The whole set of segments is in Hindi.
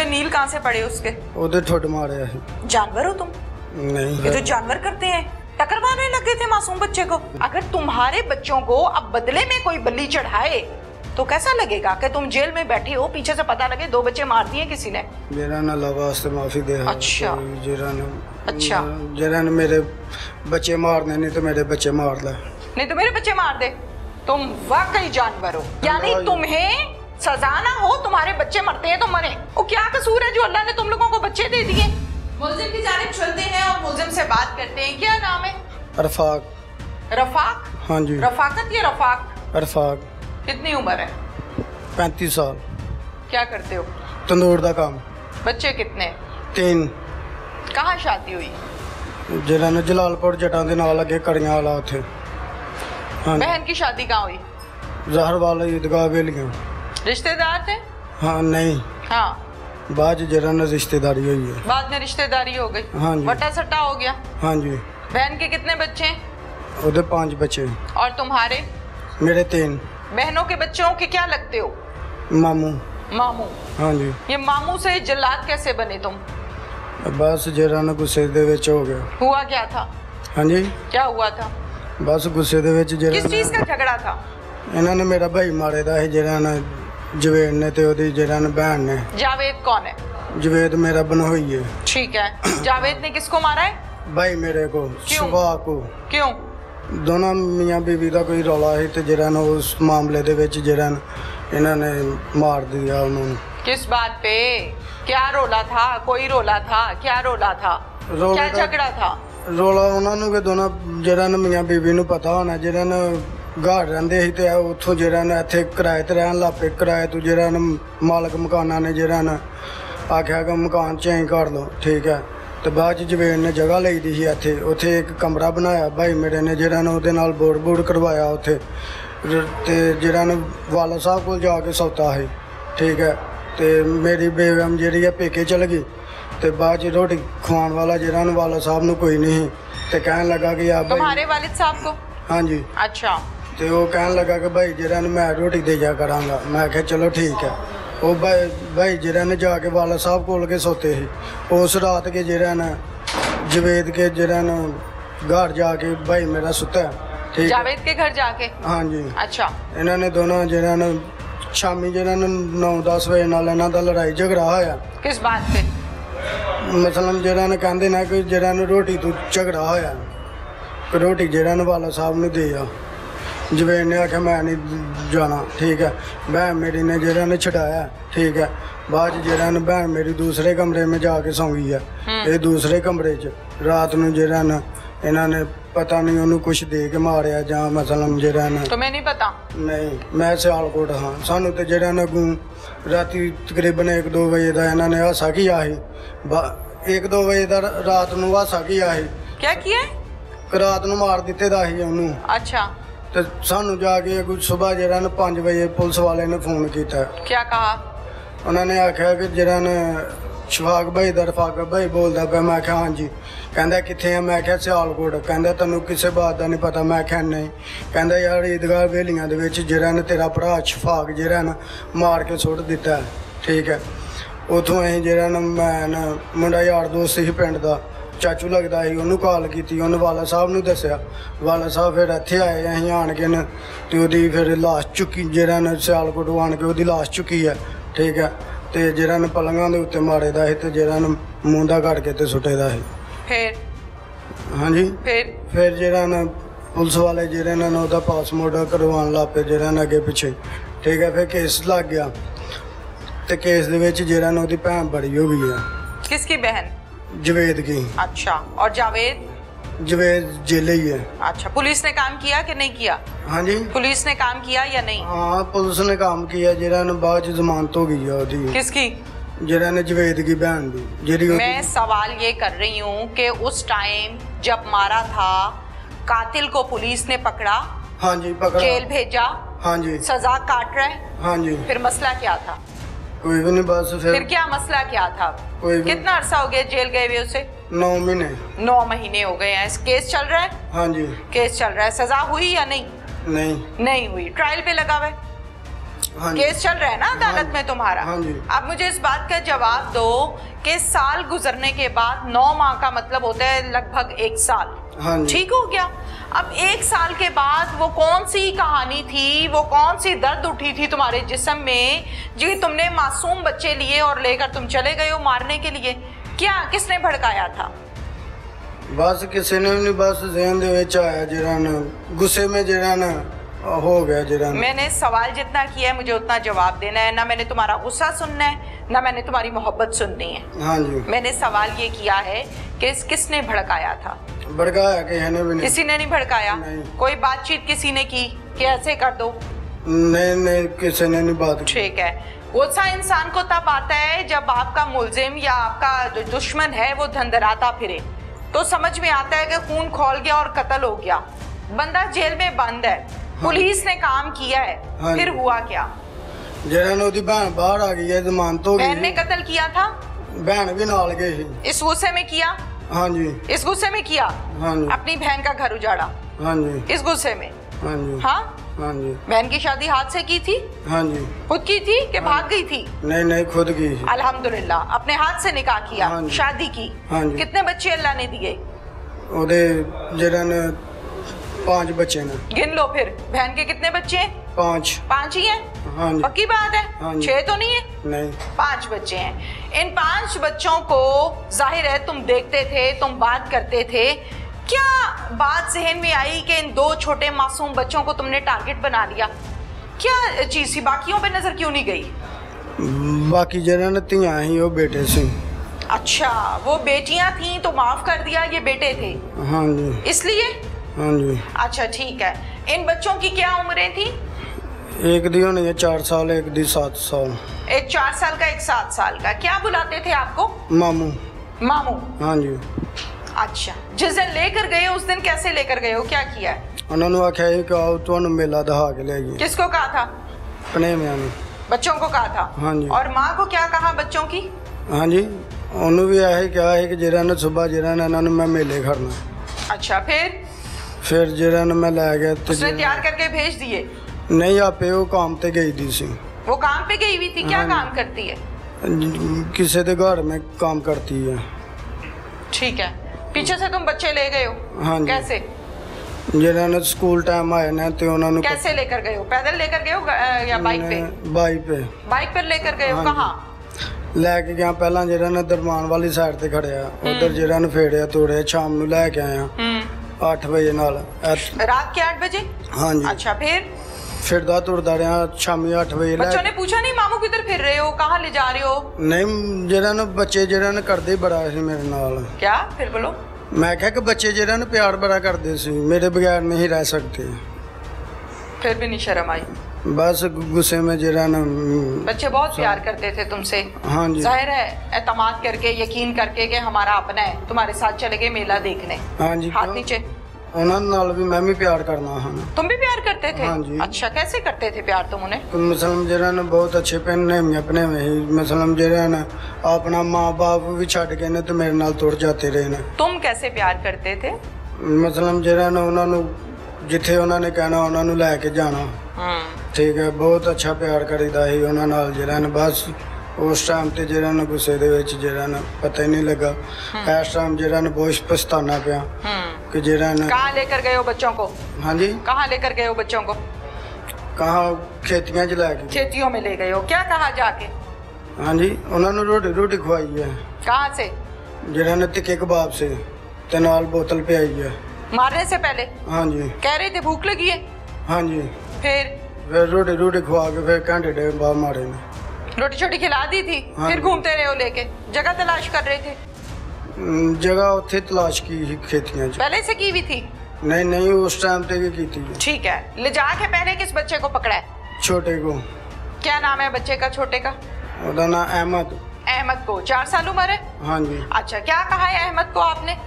नील कहाँ से पड़े उसके? उधर ठोड मारे है। जानवर हो तुम? नहीं, ये तो जानवर करते हैं, टक्कर मारने लगे थे मासूम बच्चे को। अगर तुम्हारे बच्चों को अब बदले में कोई बलि चढ़ाए तो कैसा लगेगा कि तुम जेल में बैठे हो, पीछे से पता लगे 2 बच्चे मार दिए किसी ने? जरा ना अल्लाह वास्ते माफी दे। अच्छा अच्छा, जरा ना मेरे बच्चे मारने, नहीं तो मेरे बच्चे मार ले। नहीं तो मेरे बच्चे मार दे। तुम वाकई जानवर हो, यानी तुम्हें सजा ना हो, तुम्हारे बच्चे मरते हैं तो मरे। वो क्या कसूर है जो अल्लाह ने तुम लोगों को बच्चे दे दिए? मुल्जिम की जानिब चलते हैं और मुल्जिम से बात करते हैं। क्या नाम है? रफाक। रफाक? हाँ जी। रफाकत या रफाक? रफाक। कितनी उम्र है? 35 साल। क्या करते हो? तंदूर का काम। बच्चे कितने? 3। कहाँ शादी हुई? जरा ने जलालपुर जटा दे नाल अगे कड़ियां वाला उथे। हाँ। बहन की शादी कहाँ हुई? जहर वाला ईदगाह वेलियां। रिश्तेदार थे? हाँ नहीं। हाँ। बाद जरा ने रिश्तेदारी हुई है। बाद में रिश्तेदारी हो गई? हाँ जी। वटा सट्टा हो गया? हाँ जी। बहन के कितने बच्चे हैं? उधर 5 बच्चे। और तुम्हारे? मेरे 3। बहनों के बच्चों के क्या लगते हो? मामू। मामू? हाँ जी। ये मामू से जल्लाद कैसे बने तुम? बस जरा ने गुस्से दे विच हो गया। हुआ क्या था? हाँ जी। क्या हुआ था? बस गुस्से दे विच जरा। किस चीज का झगड़ा था? इन्होंने मेरा भाई मारे दा है, जरा ने जवेद ने ते ओदी जरा ने बहन ने। जावेद कौन है? जवेद मेरा बनोई है। ठीक है। जावेद ने किसको मारा है? भाई मेरे को। सुबह को। क्यों? दोनों मियाँ बीवी का कोई रौला है तो जरा ने उस मामले दे विच जरा इन्होंने मार दिया उन्होंने। किस बात पे? क्या रोला था? कोई रोला था? क्या रोला था? क्या झगड़ा था? रोला उन्होंने के दोनों जरा ने मियाँ बीवी नूं पता होना, जरा ने घर रहिंदे ही ते उत्थों जरा ने इत्थे किराए ते रहन लग पे। किराए तो जरा ने मालक मकाना ने जरा ने आख्या कि मकान चेंज कर लो, ठीक है। तो बाद जवेद ने जगह ली दी इत्थे, उत्थे एक कमरा बनाया भाई मेरे ने, जरा ने उहदे नाल बोर्ड बूड करवाया उत्थे ते जरा ने वाला साहब को जाके सौता है, ठीक है। तो मेरी बेगम जी है पेके चल गई, तो बाद रोटी खवाने वाला जरा ने वाला साहब ने कोई नहीं, तो कहन लगा कि यार तुम्हारे वालिद साहब को? हाँ जी। अच्छा। तो वो कहन लगा कि भाई जरा ने मैं रोटी दे जा कराँगा। मैं कहा चलो ठीक है। वो भाई जरा ने जाके वाला साहब कोल के सोते ही उस रात के जरा ने जवेद के जरा ने घर जाके भाई मेरा सुता है, ठीक। जावेद के घर जाके? हाँ जी। अच्छा। इन्होंने दोनों जरा ने शामी जरा ने 9-10 बजे नाल इन्हां दा लड़ाई झगड़ा होया। किस बात पे? मसलन जरा ने कहते ना कि जरा ने रोटी तो झगड़ा होया, रोटी जरा ने वाला साहब ने दे आ। जवेद ने आख्या मैं नहीं जाना, ठीक है। बहन मेरी ने जरा ने छड़ाया, ठीक है। बाद जरा ने बहन मेरी दूसरे कमरे में जाके सौ गई है। ये दूसरे कमरे च रात ਨੂੰ जरा ने इन्होंने पता नहीं उन्होंने कुछ दे के मारिया ਜਾਂ मसलन जरा ने। तुम्हें नहीं पता? नहीं, मैं सियालकोट हाँ। सानू तो जरा ने राती तकरीबन 1-2 बजे का इन्होंने हासा किया ही, 1-2 बजे का रात ਨੂੰ हासा किया ही। क्या किया? रात ਨੂੰ मार दिते दा ही उन्होंने। अच्छा। तो सानू जाके कुछ सुबह जरा ने 5 बजे पुलिस वाले ने फोन किया। क्या कहा? उन्होंने आख्या कि जरा ने शफाक भाई दा रफाक भाई बोलता पे। मैं क्या हाँ जी। कहता कितने है? मैं क्या सियालकोट। कहता तेनों किसी बात का नहीं पता? मैं क्या नहीं। कहता यार ईदगाह वेलियां दे विच जरा ने तेरा भरा शफाक जरा ने मार के सुट दिता है, ठीक है। उतों अं जरा ने मैं मुंडा यार दोस्त ही पिंड का चाचू लगता ही, उन्होंने कॉल की, उन्हें वाला साहब ने दसिया। वाला साहब फिर इत्थे आए, अं आन के न तो ओदी फिर लाश चुकी जरा ने सियालकोट आन के ओदी लाश चुकी है, ठीक है। तो जरा ने पलंगां दे उत्ते मारे दा ही ते जरा ने मूंदा कट के ते सुटे दा ही। फिर? हाँ जी। फिर जरा ने पुलिस वाले जरा ने ओदा पासपोर्ट करवाने लग पे जरा ने अगे पिछे, ठीक है। फिर केस लग गया, तो केस दे विच जरा ने ओदी भैन बड़ी हो गई है। किसकी बहन? जवेद की। अच्छा। और जावेद? जवेद जेल ही है। अच्छा। पुलिस ने काम किया कि नहीं किया? हाँ जी। पुलिस ने काम किया या नहीं? हाँ पुलिस ने काम किया, जरा ने बाद जमानत हो गई है ओदी। किसकी? जरा ने जवेद की बहन दी। मैं सवाल ये कर रही हूँ कि उस टाइम जब मारा था कातिल को पुलिस ने पकड़ा? हाँ जी पकड़ा। जेल भेजा? हाँ जी। सजा काट रहे? हाँ जी। फिर मसला क्या था? कोई भी नहीं, बस फिर क्या मसला क्या था? कोई कितना अरसा हो गया जेल गए हुए उसे? 9 महीने। 9 महीने हो गए हैं। केस चल रहा है? हाँ जी। केस चल रहा है। सजा हुई या नहीं? नहीं नहीं हुई। ट्रायल पे लगा हुआ है? हाँ जी। केस चल रहा है ना अदालत में तुम्हारा। हाँ जी। अब मुझे इस बात का जवाब दो कि साल गुजरने के बाद 9 माह का मतलब होता है लगभग 1 साल। हाँ जी। ठीक हो गया। अब 1 साल के बाद वो कौन सी कहानी थी, वो कौन सी दर्द उठी थी तुम्हारे जिस्म में जी तुमने मासूम बच्चे लिए और लेकर तुम चले गए हो मारने के लिए? क्या किसने भड़काया था? बस किसी ने भी नहीं, बस ज़हन दे विच आया जरा ना, गुस्से में जरा ना हो गया जरा। मैंने सवाल जितना किया है मुझे उतना जवाब देना है। ना मैंने तुम्हारा गुस्सा सुनना है ना मैंने तुम्हारी मोहब्बत सुननी है। हाँ जी। मैंने सवाल ये किया है कि किसने भड़काया था? भड़काया किसी ने भी नहीं। किसी ने नहीं भड़काया? नहीं। कोई बातचीत किसी ने की कि ऐसे कर दो? नहीं, किसी ने नहीं बात की। ठीक है। गुस्सा इंसान को तब आता है जब आपका मुल्जिम या आपका जो दुश्मन है वो धंधराता फिरे, तो समझ में आता है कि खून खौल गया और कत्ल हो गया, बंदा जेल में बंद है। पुलिस ने काम किया है। हाँ फिर हुआ क्या? जरा ना उसकी बहन बाहर आ गई है, जमानत हो बहन ने गई। कत्ल किया था? बहन भी नाल गई। इस गुस्से में किया? हाँ जी। इस गुस्से में किया? हाँ जी। अपनी बहन का घर उजाड़ा? हाँ जी। इस गुस्से में? हाँ जी। हाँ। हाँ जी। बहन की शादी हाथ से की थी? हाँ जी। खुद की थी कि भाग गई थी? नहीं, खुद की। अल्हम्दुलिल्लाह अपने हाथ से निकाह किया। हाँ जी। शादी की। हाँ जी। कितने बच्चे अल्लाह ने दिए? ओदे जरा ने 5 बच्चे ने। गिन लो फिर। बहन के कितने बच्चे हैं? 5 ही हैं? हाँ जी। पक्की बात है? हाँ जी। 6 तो नहीं है? नहीं। 5 बच्चे हैं। इन 5 बच्चों को जाहिर है तुम देखते थे, तुम बात करते थे, क्या बात जहन में आई कि इन 2 छोटे मासूम बच्चों को तुमने टारगेट बना लिया? क्या चीज थी? बाकियों पे नजर क्यों नहीं गई? बाकी जरा ने तियां ही वो बेटे से। अच्छा, वो बेटियां थी तो माफ कर दिया, ये बेटे थे हाँ जी। इसलिए? हाँ जी। अच्छा ठीक है। इन बच्चों की क्या उम्रें थी? एक दी होनी है 4 साल, एक दी 7 साल। एक 4 साल का, एक 7 साल का। क्या बुलाते थे आपको? मामू। मामू। हाँ जी। अच्छा, जिस दिन लेकर गए उस दिन कैसे लेकर गए हो, क्या किया है? उन्होंने आख्या है कि आओ तुहानू मेला दिखा के ले गए। किसको कहा था? अपने में। बच्चों को कहा था? हाँ जी। और माँ को क्या कहा बच्चों की? हाँ जी, उन्होंने भी यही कहा है कि जरा ने सुबह जरा ने इन्होंने मैं मेले खड़ना। अच्छा, फिर जरा ने मैं लै गया तो उसने तैयार करके भेज दिए? नहीं, आपे वो काम ते गई दी सी। वो काम पे गई हुई थी? क्या हाँ जी। काम करती है? किसी के घर में काम करती है। ठीक है। पीछे से तुम बच्चे ले गए हो? हाँ जी। कैसे? जरा ने स्कूल टाइम आए ना तो उन्होंने कैसे लेकर गए हो? पैदल लेकर गए हो या बाइक पे? बाइक पे। बाइक पर लेकर गए हो? हाँ जी। कहाँ? लैके गया पहला जरा ने दरमान वाली साइड ते खड़िया, उधर जरा ने फेड़िया तोड़िया, शाम ਨੂੰ लैके आया 8 बजे नाल। रात के 8 बजे? हाँ जी। अच्छा, फिरदा तुरदा रहा शामी 8 बजे। बच्चों ने पूछा नहीं मामू किधर फिर रहे हो, कहाँ ले जा रहे हो? नहीं, जरा ने बच्चे जरा ने करदे बड़ा सी मेरे नाल। क्या? फिर बोलो। मैं कहा कि बच्चे जरा ने प्यार बड़ा करते सी, मेरे बगैर नहीं रह सकते। फिर भी नहीं शर्म आई? बस गुस्से में जरा ने। बच्चे बहुत प्यार करते थे तुमसे? हाँ जी। जाहिर है एतमाद करके, यकीन करके कि हमारा अपना है, तुम्हारे साथ चले गए मेला देखने। हाँ जी। हाथ नीचे। उन्होंने नाल भी मैं भी प्यार करना। हाँ। तुम भी प्यार करते थे? हाँ जी। अच्छा, कैसे करते थे प्यार तुम उन्हें? मुसलम जरा ने बहुत अच्छे पहने में अपने में ही मुसलम जरा ने अपना माँ बाप भी छड़ के ने तो मेरे नाल तुर जाते रहे ने। तुम कैसे प्यार करते थे? मुसलम जरा ने उन्होंने जिथे उन्होंने कहना उन्होंने लैके जाना। ठीक है, बहुत अच्छा प्यार करीदा ही उन्होंने नाल जरा ने। बस उस टाइम ते जरा ने गुस्से दे विच जरा ने पता ही नहीं लगा। इस टाइम जरा ने बहुत पछताना पिया कि जरा ने। कहाँ लेकर गए हो बच्चों को? हाँ जी। कहाँ लेकर गए हो बच्चों को? कहाँ? खेतियाँ च लैके। खेतियों में ले गए हो? क्या कहा जाके? हाँ जी, उन्होंने रोटी खुआई है। कहाँ से? जरा ने तिक्के कबाब से ते नाल बोतल पियाई है। मारने से पहले? हाँ जी। कह रहे थे भूख लगी है? हाँ जी। फिर रोटी खुआ के फिर घंटे डेढ़ बाद मारे ने। रोटी छोटी खिला दी थी? हाँ फिर जी। घूमते रहे हो लेके? जगह तलाश कर रहे थे? जगह उत्थे तलाश की ही खेतियां च। पहले से की हुई थी? नहीं, उस टाइम ते की थी। ठीक है। ले जाके पहले किस बच्चे को पकड़ा है? छोटे को। क्या नाम है बच्चे का, छोटे का? उसका नाम अहमद। अहमद को 4 साल उम्र है? हाँ जी। अच्छा, क्या कहा है अहमद को आपने?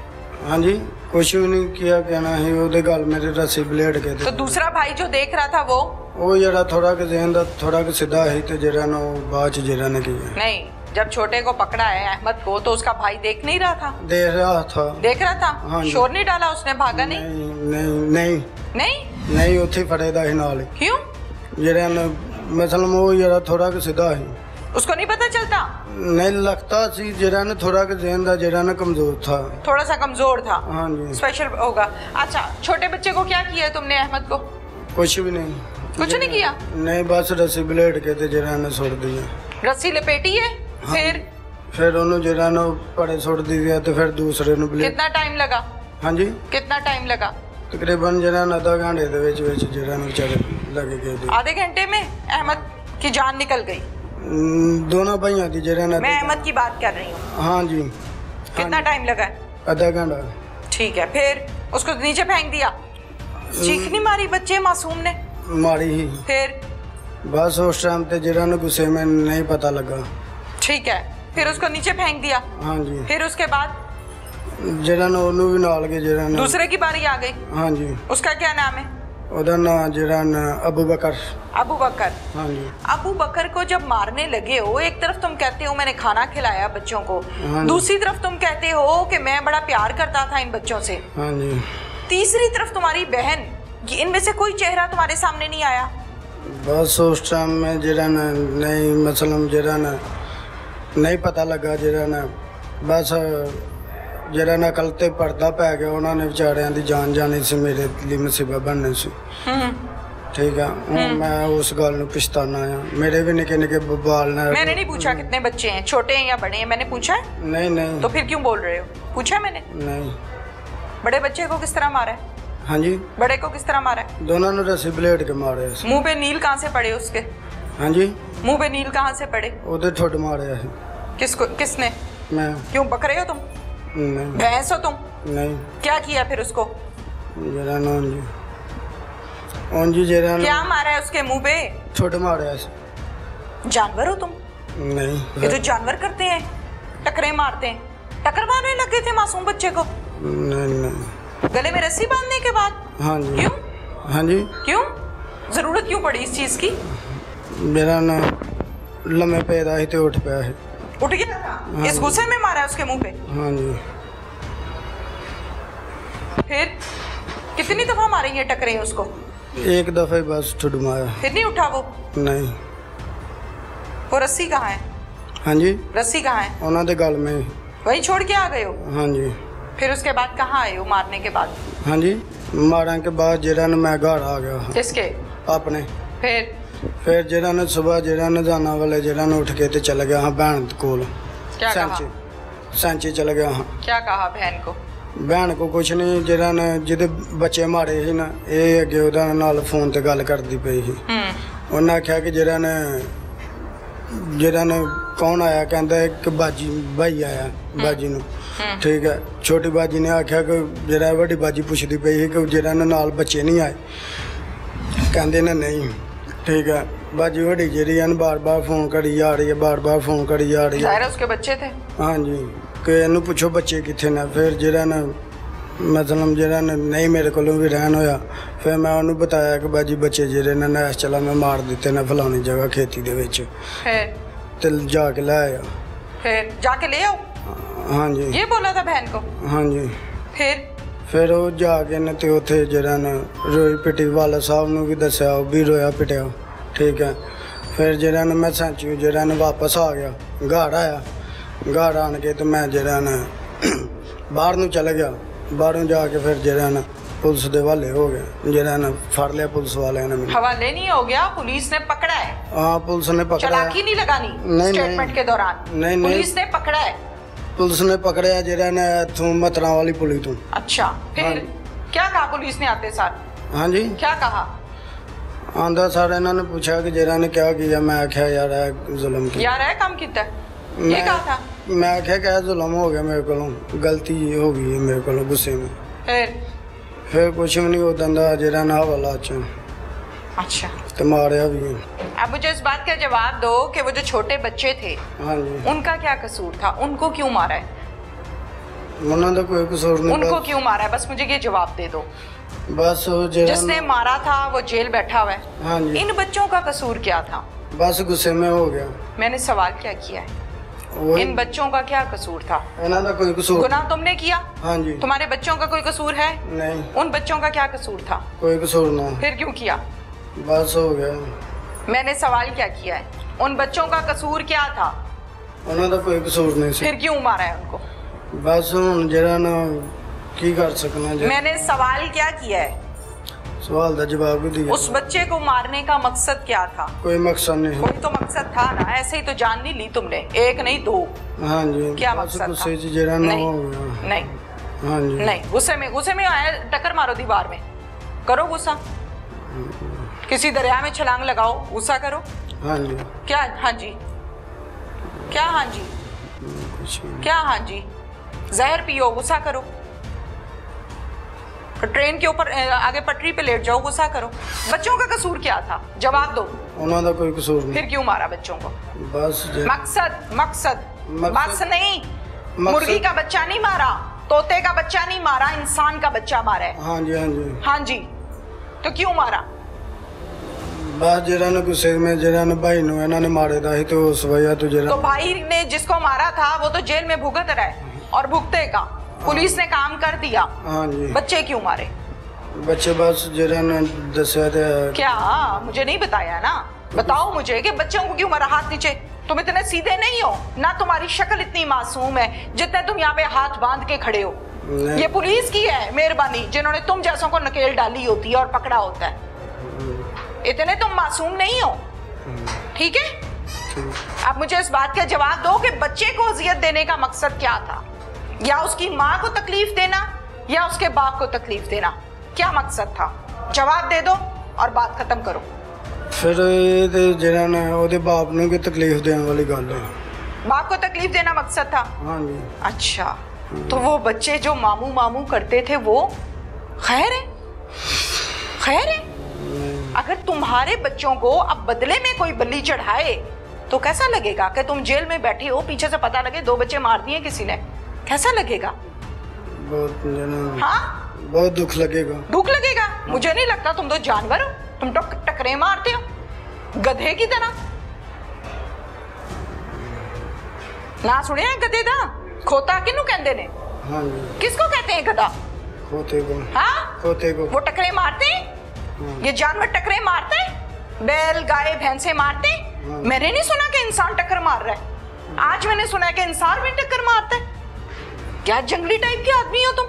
हाँ जी, कुछ भी नहीं किया, कहना है वो गल मेरे रस्सी ब्लेड के तो दूसरा भाई जो देख रहा था वो जरा थोड़ा के जहन दा थोड़ा के सीधा ही तो जरा ना बाद जरा ने किया। नहीं, जब छोटे को पकड़ा है अहमद को तो उसका भाई देख नहीं रहा था? देख रहा था। देख रहा था? हाँ जी। शोर नहीं डाला उसने? भागा नहीं? नहीं, नहीं नहीं उत्थे फड़े दा ही नाल। क्यों? जरा ने मतलब वो जरा थोड़ा कि सीधा है, उसको नहीं पता चलता? नहीं लगता सी जरा ने थोड़ा कि ज़हन दा जरा ने कमजोर था, थोड़ा सा कमजोर था। हाँ जी। स्पेशल होगा। अच्छा, छोटे बच्चे को क्या किया है तुमने अहमद को? कुछ भी नहीं। कुछ नहीं किया? नहीं, बस रस्सी ब्लेड के ते जरा ने छोड़ दिया। रस्सी लपेटी है? हाँ। फिर उन्होंने जरा ने पड़े छोड़ दिया तो फिर दूसरे ने ब्लेड। कितना टाइम लगा? हाँ जी, कितना टाइम लगा? तकरीबन जरा ने आधा घंटे दे विच जरा ने बेचारे लगे गए। आधे घंटे में अहमद की जान निकल गई? दोनों भाइयों की जरा ने। मैं अहमद की बात कर रही हूँ। हाँ जी। कितना टाइम लगा? आधा घंटा। ठीक है, फिर उसको नीचे फेंक दिया? चीख नहीं मारी बच्चे मासूम ने? मारी ही। फिर बस उस टाइम ते जरा ने गुस्से में नहीं पता लगा। ठीक है, फिर उसको नीचे फेंक दिया? हाँ जी। फिर उसके बाद जरा ने ओनू भी नाल के जरा ने। दूसरे की बारी आ गई? हाँ जी। उसका क्या नाम है? ओदा नाम जरा ने अबू बकर। अबू बकर। हाँ जी। अबू बकर को जब मारने लगे हो, एक तरफ तुम कहते हो मैंने खाना खिलाया बच्चों को, हाँ, दूसरी तरफ तुम कहते हो कि मैं बड़ा प्यार करता था इन बच्चों से, हाँ जी। तीसरी तरफ तुम्हारी बहन, इनमें से कोई चेहरा तुम्हारे सामने नहीं आया? बस उस टाइम में जरा ने नहीं, मतलब जरा ने नहीं पता लगा, जरा ने बस जरा ने कल ते पर्दा पै गया, उन्होंने बेचारियां दी जान जानी सी, मेरे लिए मुसीबत बननी सी। ठीक है, मैं उस गल नूं पछताना आ। मेरे भी निके निके बाल ने। मैंने नहीं पूछा कितने बच्चे हैं, छोटे हैं या बड़े हैं, मैंने पूछा है? नहीं नहीं। तो फिर क्यों बोल रहे हो? पूछा है मैंने? नहीं। बड़े बच्चे को किस तरह मारा है? हाँ जी। बड़े को किस तरह मारा है? दोनों ने रस्सी ब्लेड के मारे। मुंह पे नील कहाँ से पड़े उसके? हाँ जी। मुंह पे नील कहाँ से पड़े? उधर ठुड मारे है। किसको? किसने? मैं। क्यों बक रहे हो तुम? नहीं। भैंस हो तुम? नहीं। क्या किया फिर उसको? जरा ना जी, ओन जी जरा ना। क्या मारा है उसके मुंह पे? ठुड मारे है। जानवर हो तुम? नहीं। ये तो जानवर करते हैं, टकरे मारते हैं। टक्कर मारने लगे थे मासूम बच्चे को? नहीं नहीं। गले में रस्सी बांधने के बाद? हाँ जी। क्यों? हाँ जी। क्यों? जरूरत क्यों पड़ी इस चीज की? मेरा ना लम्बे पैदा ही तो उठ पाया है। उठ गया था? इस गुस्से में मारा है उसके मुंह पे? हाँ जी। फिर कितनी दफा मारे ये टकरे उसको? एक दफे बस ठुड मारा। फिर नहीं उठा वो? नहीं। वो रस्सी कहाँ है? हाँ जी। रस्सी कहाँ है? उन्होंने गल में। वही छोड़ के आ गए हो? हाँ जी। फिर उसके बाद कहाँ आए हो मारने के बाद? हाँ जी, मारने के बाद जरा ने मैं घर आ गया। किसके? अपने। फिर जरा ने सुबह जरा ने जाना वाले जरा ने उठ के ते चला गया हाँ बहन कोल। क्या कहा? सांची चला गया हाँ। क्या कहा बहन को? बहन को कुछ नहीं, जरा ने जिदे बच्चे मारे ही ना, ये अगे ओदा नाल फोन ते गल करदी पई ही। उन्हें आख्या कि जरा ने कौन आया, कहता एक बाजी भाई आया बाजी नूं। ठीक है, छोटी बाजी ने आख्या कि जरा बड़ी बाजी पुछदी पई ही कि जरा ने नाल बच्चे नहीं आए, कहंदे ने नहीं। ठीक है, बाजी बड़ी जेरी है बार बार फोन करी जा रही है, बार बार फोन करी जा रही है। उसके बच्चे थे? हाँ जी, कि इनू पुछो बच्चे कितने ने। फिर जरा ने मतलब जरा ने नहीं मेरे को भी रहन होया। फिर मैं उन्होंने बताया कि बाजी बच्चे जेरे ने नैश चला मैं मार दिते ने फलानी जगह खेती दे विच। ते जाके ले आया। फिर जाके ले आओ? हाँ जी। ये बोला था बहन को? हाँ जी। फिर वो जाके ने ते उथे जरा ने रोई पिटी, वाला साहब ने भी दस्या, वो भी रोया पिटिया। ठीक है, फिर जरा ने मैं सांची जरा ने वापस आ गया, घर आया। घर आन के तो मैं जरा ने बाहर नूं चला गया। बाहरों जाके फिर जरा ने पुलिस दे हवाले हो गया, जरा ने फड़ लिया पुलिस वाले ने। हवाले नहीं हो गया, पुलिस ने पकड़ा है? हाँ, पुलिस ने पकड़ा। चालाकी नहीं लगानी स्टेटमेंट के दौरान? नहीं, पुलिस ने पकड़ा है? पुलिस ने पकड़ा जरा ने इथों मतरा वाली पुली तू। अच्छा, फिर क्या कहा पुलिस ने आते साथ? हाँ जी। क्या कहा? आंदा सारे इन्होंने पूछा कि जरा ने क्या किया। मैं आख्या यार है जुल्म किया। यार है काम किया? ये कहा था? मैं आख्या क्या जुल्म हो गया मेरे को, गलती हो गई है मेरे को गुस्से में। फिर कुछ भी नहीं होता जरा ना हवाला। अच्छा, तो मारिया भी। अब मुझे इस बात का जवाब दो कि वो जो छोटे बच्चे थे, हाँ जी, उनका क्या कसूर था? उनको क्यों मारा है? उन्होंने कोई कसूर नहीं। उनको क्यों मारा है, बस मुझे ये जवाब दे दो। बस जिसने मारा था वो जेल बैठा हुआ है। हाँ जी। इन बच्चों का कसूर क्या था? बस गुस्से में हो गया। मैंने सवाल क्या किया है? इन बच्चों का क्या कसूर था? इन्होंने कोई कसूर। गुनाह तुमने किया? हाँ जी। तुम्हारे बच्चों का कोई कसूर है? नहीं। उन बच्चों का क्या कसूर था? कोई कसूर ना। फिर क्यों किया? बस हो गया। मैंने सवाल क्या किया है? उन बच्चों का कसूर क्या था? उन्होंने कोई कसूर नहीं सी। फिर क्यों मारा है उनको? बस हुन जरा ना की कर सकना। मैंने सवाल क्या किया है? सवाल का जवाब भी दिया। उस बच्चे को मारने का मकसद क्या था? कोई मकसद नहीं। कोई तो मकसद था ना, ऐसे ही तो जान नहीं ली तुमने, एक नहीं दो। हाँ जी। क्या मकसद था? नहीं हाँ जी। नहीं, गुस्से में आया, टक्कर मारो दीवार में, करो गुस्सा, किसी दरिया में छलांग लगाओ, गुस्सा करो। हाँ जी। क्या हाँ जी? क्या हाँ जी? क्या हाँ जी? जहर पियो, गुस्सा करो, ट्रेन के ऊपर आगे पटरी पे लेट जाओ, गुस्सा करो। बच्चों का कसूर क्या था? जवाब दो। उन्होंने कोई कसूर नहीं। फिर क्यों मारा बच्चों को? बस मकसद बस नहीं। मुर्गी का बच्चा नहीं मारा, तोते का बच्चा नहीं मारा, इंसान का बच्चा मारा है। हाँ जी। हाँ जी। हाँ जी। तो क्यों मारा? बस जरा ने गुस्से में जरा ने भाई नु इन्होंने मारे दा ही तो उस वजह तो जरा। तो भाई ने जिसको मारा था वो तो जेल में भुगत रहा है और भुगतेगा। पुलिस ने काम कर दिया। हाँ जी। बच्चे क्यों मारे? बच्चे बस जरा ने दस्या थे। क्या? मुझे नहीं बताया ना, बताओ मुझे कि बच्चों को क्यों मारा? हाथ नीचे। तुम इतने सीधे नहीं हो ना, तुम्हारी शक्ल इतनी मासूम है जितने तुम यहाँ पे हाथ बांध के खड़े हो। ये पुलिस की है मेहरबानी जिन्होंने तुम जैसों को नकेल डाली होती है और पकड़ा होता है। इतने तुम मासूम नहीं हो, ठीक है? अब मुझे इस बात का जवाब दो कि बच्चे को अजियत देने का मकसद क्या था? या उसकी माँ को तकलीफ देना या उसके बाप को तकलीफ देना? क्या मकसद था? जवाब दे दो और बात खत्म करो। फिर जरा ने ओदे बाप ने की तकलीफ देने वाली गल है। बाप को तकलीफ देना मकसद था? हाँ जी। अच्छा, तो वो बच्चे जो मामू मामू करते थे वो खैर है? खैर है? अगर तुम्हारे बच्चों को अब बदले में कोई बलि चढ़ाए तो कैसा लगेगा कि तुम जेल में बैठे हो, पीछे से पता लगे 2 बच्चे मार दिए किसी ने? कैसा लगेगा? बहुत हाँ, बहुत दुख लगेगा। दुख लगेगा? मुझे नहीं लगता, तुम तो जानवर हो, तुम तो टकरे मारते हो गधे की तरह। ना सुने हैं गधे दा? खोता किन्नू कहते ने? हाँ जी। किसको कहते हैं गधा? खोते को। हाँ, खोते को। वो टकरे मारते हैं? ये जानवर टकरे मारते हैं? बैल गाय भैंसे मारते हैं? मैंने नहीं सुना कि इंसान टक्कर मार रहा है। आज मैंने सुना है कि इंसान भी टक्कर मारता है। क्या जंगली टाइप के आदमी हो तुम?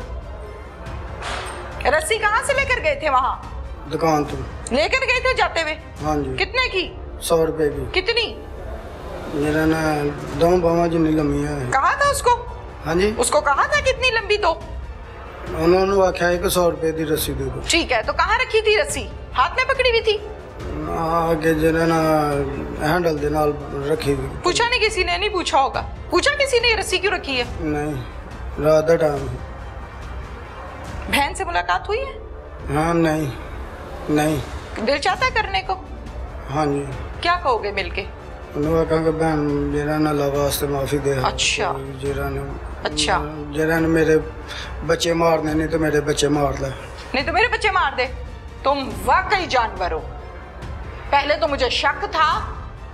रस्सी कहाँ से लेकर गए थे? वहां दुकान तो लेकर गए थे जाते हुए? हाँ जी। कितने की? 100 रुपए की। कितनी? मेरा ना 2 बावा जितनी लंबी है। कहा था उसको? हाँ जी। उसको कहा था कितनी लंबी? तो उन्होंने आख्या है कि 100 रुपए की रस्सी दे दो। ठीक है, तो कहाँ रखी थी रस्सी? हाथ में पकड़ी हुई थी? आगे जरा ना हैंडल दे नाल रखी थी। पूछा नहीं किसी ने? नहीं पूछा होगा। पूछा किसी ने रस्सी क्यों रखी है? नहीं, रात का टाइम। बहन से मुलाकात हुई है? हाँ नहीं। दिल चाहता है करने को? हाँ जी। क्या कहोगे मिलके? उन्होंने कहा कि बहन जरा ना ला वास्ते माफी दे। अच्छा। जरा ने मेरे बच्चे मारने, नहीं तो मेरे बच्चे मार ले। नहीं तो मेरे बच्चे मार दे। तुम वाकई जानवर हो। पहले तो मुझे शक था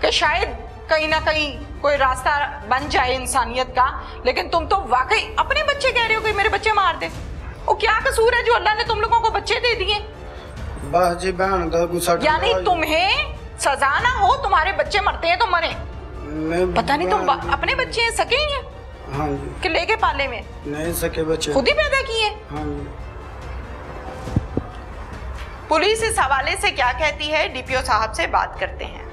कि शायद कहीं ना कहीं कोई रास्ता बन जाए इंसानियत का, लेकिन तुम तो वाकई अपने बच्चे कह रहे हो कि मेरे बच्चे मार दे। वो क्या कसूर है जो अल्लाह ने तुम लोगों को बच्चे दे दिए? बस जी बहन का गुस्सा। यानी तुम्हें सजा ना हो, तुम्हारे बच्चे मरते हैं तो मरे। पता नहीं तुम अपने बच्चे हैं, सके ही हैं? हाँ जी। कि लेके पाले में? नहीं, सके बच्चे खुद ही पैदा किए? हाँ जी। पुलिस इस हवाले से क्या कहती है, डीपीओ साहब से बात करते हैं।